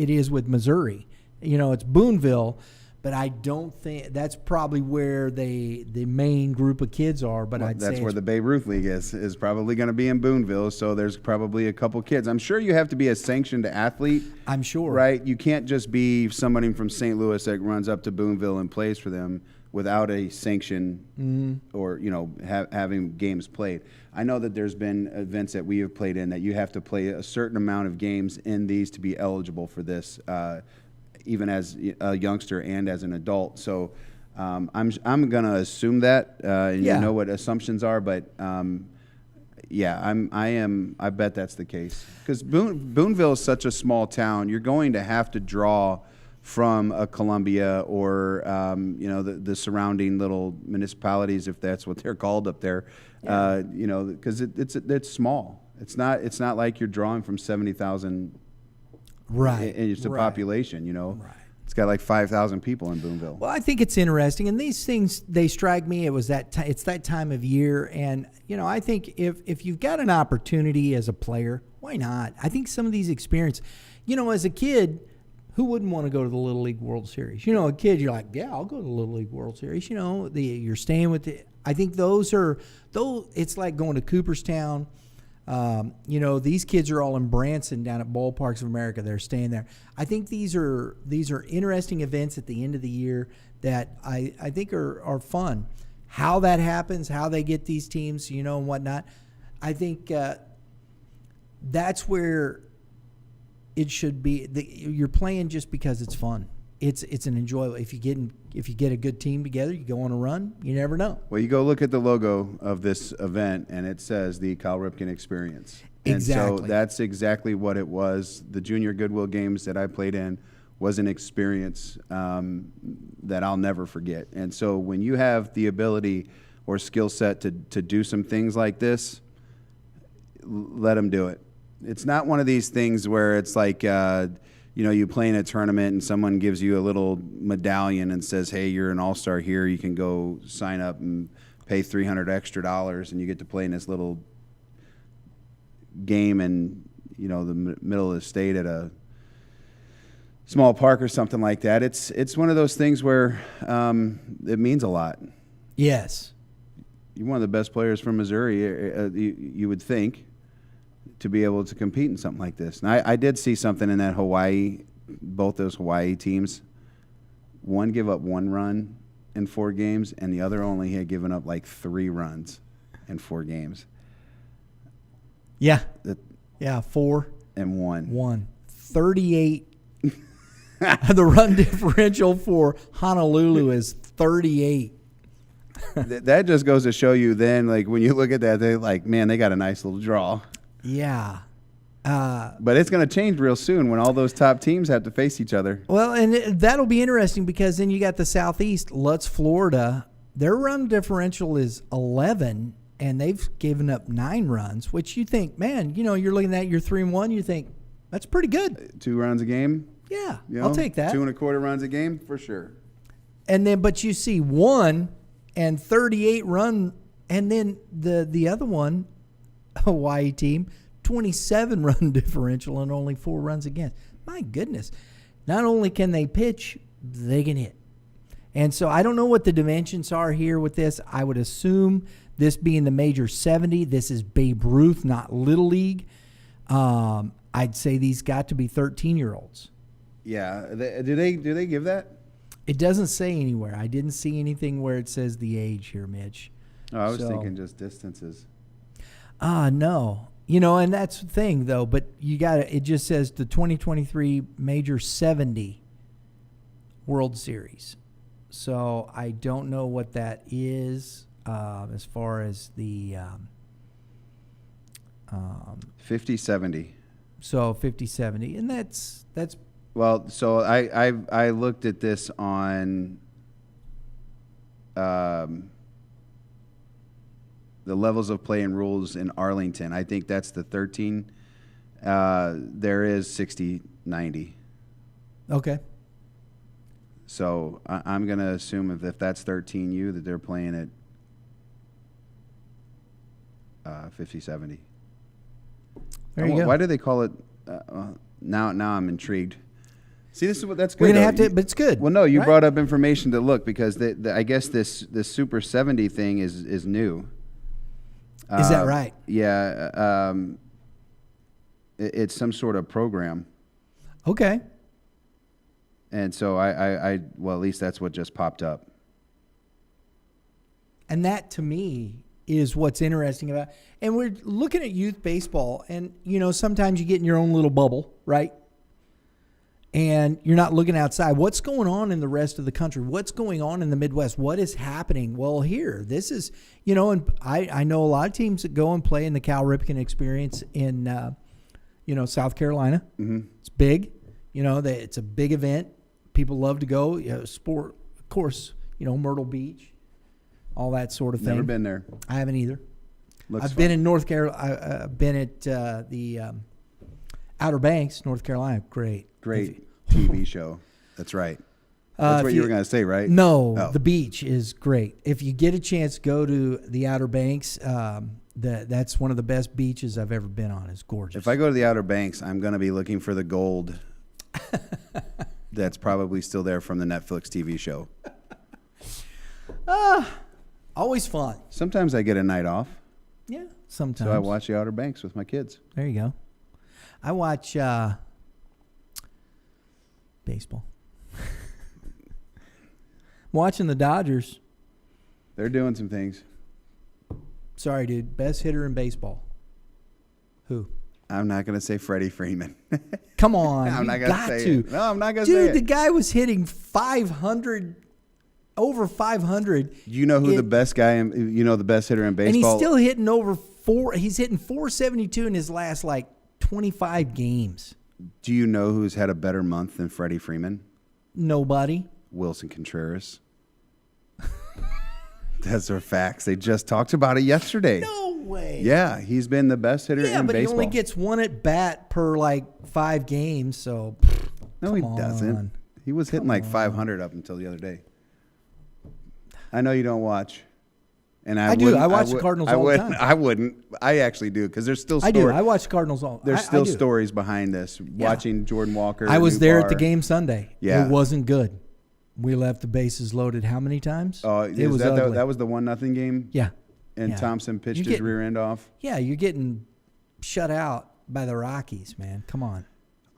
is with Missouri. It's Boonville, but I don't think that's probably where the main group of kids are. But that's where the Babe Ruth League is probably going to be in Boonville. So there's probably a couple kids. I'm sure you have to be a sanctioned athlete. I'm sure, right? You can't just be somebody from St. Louis that runs up to Boonville and plays for them without a sanction or having games played. I know that there's been events that we have played in that you have to play a certain amount of games in these to be eligible for this. Even as a youngster and as an adult. So I'm going to assume that, and you know what assumptions are, but I bet that's the case. Because Boonville is such a small town, you're going to have to draw from a Columbia or the surrounding little municipalities, if that's what they're called up there. Because it's small. It's not like you're drawing from 70,000. Right. And it's a population, Right. It's got like 5,000 people in Boonville. Well, I think it's interesting, and these things, they strike me. It's that time of year, and I think if you've got an opportunity as a player, why not? I think some of these experiences, as a kid, who wouldn't want to go to the Little League World Series? A kid, you're like, yeah, I'll go to the Little League World Series. You're staying with it. I think it's like going to Cooperstown. These kids are all in Branson down at Ballparks of America. They're staying there. I think these are interesting events at the end of the year that I think are fun. How that happens, how they get these teams, and whatnot. I think that's where it should be. You're playing just because it's fun. It's an enjoyable. If you get a good team together, you go on a run. You never know. Well, you go look at the logo of this event, and it says the Cal Ripken Experience. Exactly. And so that's exactly what it was. The Junior Goodwill games that I played in was an experience that I'll never forget. And so when you have the ability or skill set to do some things like this, let them do it. It's not one of these things where it's like you play in a tournament and someone gives you a little medallion and says, hey, you're an all-star here. You can go sign up and pay $300 extra and you get to play in this little game in, the middle of the state at a small park or something like that. It's one of those things where it means a lot. Yes. You're one of the best players from Missouri, you would think, to be able to compete in something like this. And I did see something in that both those Hawaii teams. One give up 1 run in 4 games, and the other only had given up like 3 runs in 4 games. Yeah. 4 and 1. 38. The run differential for Honolulu is 38. That just goes to show you then, like, when you look at that, they're like, man, they got a nice little draw. Yeah. But it's going to change real soon when all those top teams have to face each other. Well, and that'll be interesting because then you got the Southeast, Lutz, Florida. Their run differential is 11, and they've given up 9 runs, which you think, man, you're looking at your 3-1, you think, that's pretty good. 2 runs a game? Yeah, I'll take that. 2 1/4 runs a game, for sure. And then, but you see 1 and 38 run, and then the other one, Hawaii team, 27 run differential and only 4 runs against. My goodness. Not only can they pitch, they can hit. And so I don't know what the dimensions are here with this. I would assume this being the Major 70, this is Babe Ruth, not Little League. I'd say these got to be 13-year-olds. Yeah. Do they give that? It doesn't say anywhere. I didn't see anything where it says the age here, Mitch. Oh, I was thinking just distances. No. And that's the thing, though. But it just says the 2023 Major 70 World Series. So I don't know what that is as far as the 50-70. So 50-70. And that's well, so I looked at this on The levels of play and rules in Arlington. I think that's the 13. There is 60, 90. Okay. So I'm going to assume if that's 13U that they're playing at 50, 70. There you go. Why do they call it? Now I'm intrigued. See, this is what that's good. We're gonna though. have to, but it's good. Well, no, you right? brought up information to look because I guess this Super 70 thing is new. Is that right? Yeah. It's some sort of program. Okay. And so I well, at least that's what just popped up. And that, to me, is what's interesting about it. And we're looking at youth baseball, and, sometimes you get in your own little bubble, right? And you're not looking outside. What's going on in the rest of the country? What's going on in the Midwest? What is happening? Well, here, this is, and I know a lot of teams that go and play in the Cal Ripken experience in, South Carolina. Mm-hmm. It's big. It's a big event. People love to go. Sport, of course, Myrtle Beach, all that sort of thing. Never been there. I haven't either. Looks I've been in North Carolina. I've been at the Outer Banks, North Carolina. Great TV show. That's right. That's what you were going to say, right? No, Oh. The beach is great. If you get a chance, go to the Outer Banks. That's one of the best beaches I've ever been on. It's gorgeous. If I go to the Outer Banks, I'm going to be looking for the gold that's probably still there from the Netflix TV show. Always fun. Sometimes I get a night off, Yeah, sometimes. so I watch the Outer Banks with my kids. There you go. I watch baseball. I'm watching the Dodgers. They're doing some things. Sorry, dude. Best hitter in baseball. Who? I'm not going to say Freddie Freeman. Come on. I'm you not going got to say to. it. No, I'm not going to say Dude, it. the guy was hitting 500, over 500. You know who the best guy, the best hitter in baseball? And he's still hitting over he's hitting 472 in his last 25 games. Do you know who's had a better month than Freddie Freeman? Nobody. Wilson Contreras. Those are facts. They just talked about it yesterday. No way. Yeah, he's been the best hitter in Yeah, but baseball. he only gets one at bat per 5 games, so No, he doesn't. He was hitting 500 up until the other day. I know you don't watch. And I do. wouldn't- I watch the would- Cardinals I all the wouldn't- time. I wouldn't. I actually do because there's still I do. stories. I watch the Cardinals all. There's I still do. stories behind this. Watching Jordan Walker. I was there at the Newbar. game Sunday. Yeah. It wasn't good. We left the bases loaded how many times? It was ugly. That was the 1-0 game. Yeah. And Yeah. Thompson pitched You're his getting- rear end off. Yeah, you're getting shut out by the Rockies, man. Come on.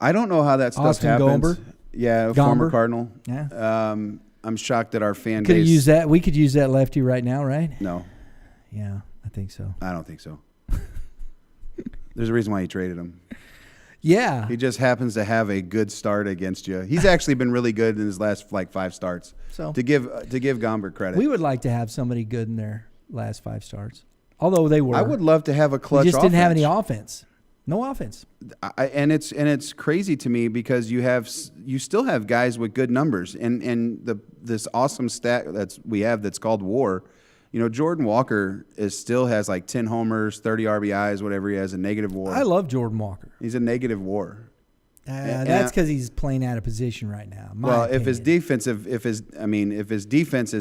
I don't know how that stuff Austin happens. Gomber? Yeah, former Gomber? Cardinal. Yeah. I'm shocked that our fan Could have base. used that. We could use that lefty right now, right? No, Yeah, I think so. I don't think so. There's a reason why he traded him. Yeah. He just happens to have a good start against you. He's actually been really good in his last 5 starts. So to give Gomber credit, we would like to have somebody good in their last 5 starts. Although they were. I would love to have a clutch. We just didn't have any offense. offense. No offense. And it's crazy to me because you still have guys with good numbers and this awesome stat that's called WAR. Jordan Walker still has 10 homers, 30 RBIs, whatever he has, a negative WAR. I love Jordan Walker. He's a negative WAR. That's because he's playing out of position right now. If his defense is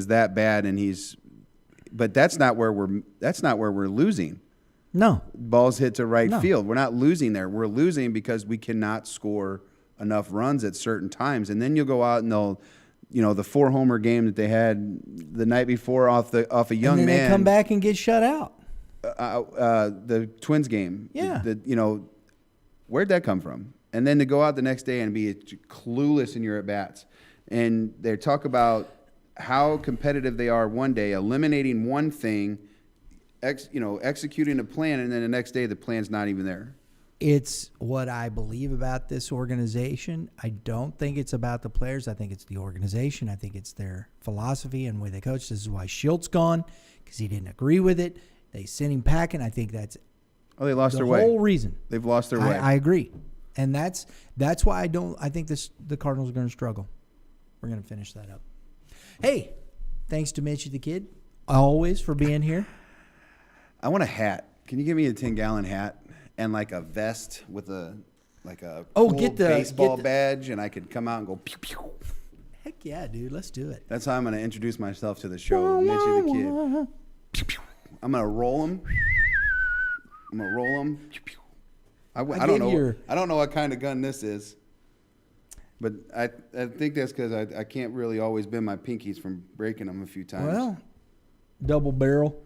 that bad but that's not where we're losing. No. Balls hit to right No. field. We're not losing there. We're losing because we cannot score enough runs at certain times. And then you'll go out and they'll, the 4-homer game that they had the night before off a young and then man. they come back and get shut out. The Twins game. Yeah. Where'd that come from? And then to go out the next day and be clueless in your at-bats. And they talk about how competitive they are one day, eliminating one thing, executing a plan, and then the next day the plan's not even there. It's what I believe about this organization. I don't think it's about the players. I think it's the organization. I think it's their philosophy and the way they coach. This is why Schilt's gone, because he didn't agree with it. They sent him packing. I think that's they lost the their way. whole reason. They've lost their way. I agree. And that's why I think the Cardinals are going to struggle. We're going to finish that up. Hey, thanks to Mitchie the Kid, always, for being here. I want a hat. Can you give me a 10-gallon hat and like a vest with a cool baseball badge, and I could come out and go pew pew. Heck yeah, dude. Let's do it. That's how I'm going to introduce myself to the show, Mitchie the Kid. Pew, pew. I'm going to roll him. Pew, pew. I don't know what kind of gun this is, but I think that's because I can't really always bend my pinkies from breaking them a few times. Well, double barrel,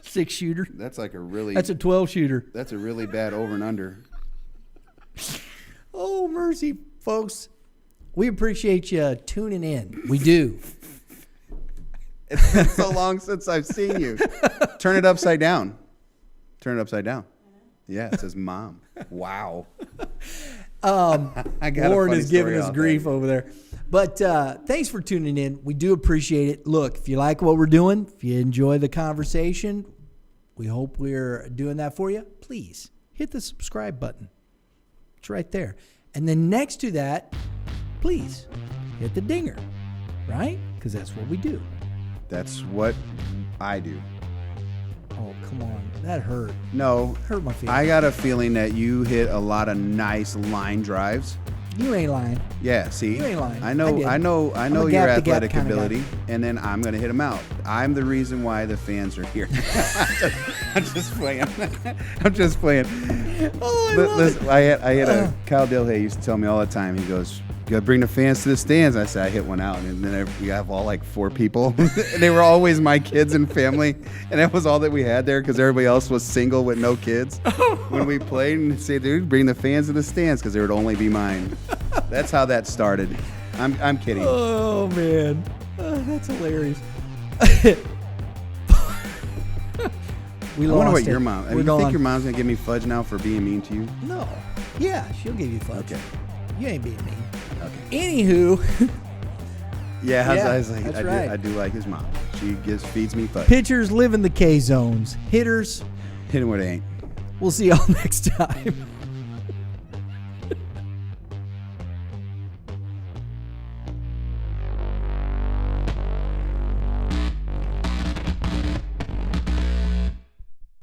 6-shooter. That's a 12-shooter. That's a really bad over and under. Oh, mercy, folks. We appreciate you tuning in. We do. It's been so long since I've seen you. Turn it upside down. Yeah, it says mom. Wow. Lauren is giving us grief over there. But thanks for tuning in. We do appreciate it. Look, if you like what we're doing, if you enjoy the conversation, we hope we're doing that for you. Please hit the subscribe button. It's right there. And then next to that, please hit the dinger, right? Because that's what we do. That's what I do. Oh, come on. That hurt. No. Hurt my feelings. I got a feeling that you hit a lot of nice line drives. You ain't lying. Yeah, see? You ain't lying. I know your athletic ability, and then I'm going to hit them out. I'm the reason why the fans are here. I'm just playing. Oh, I had a Kyle Dilhay used to tell me all the time. He goes, "You gotta bring the fans to the stands." I said, I hit one out, and then we have all like 4 people. And they were always my kids and family, and that was all that we had there because everybody else was single with no kids. When we played, and say, "Dude, bring the fans to the stands," because there would only be mine. That's how that started. I'm kidding. Oh man, that's hilarious. I wonder what your mom. You think your mom's gonna give me fudge now for being mean to you? No. Yeah, she'll give you fudge. Okay. You ain't being mean. Okay. Anywho. Yeah, that's I right. I do like his mom. She feeds me fudge. Pitchers live in the K zones. Hitters, Hit him where they ain't. we'll see y'all next time.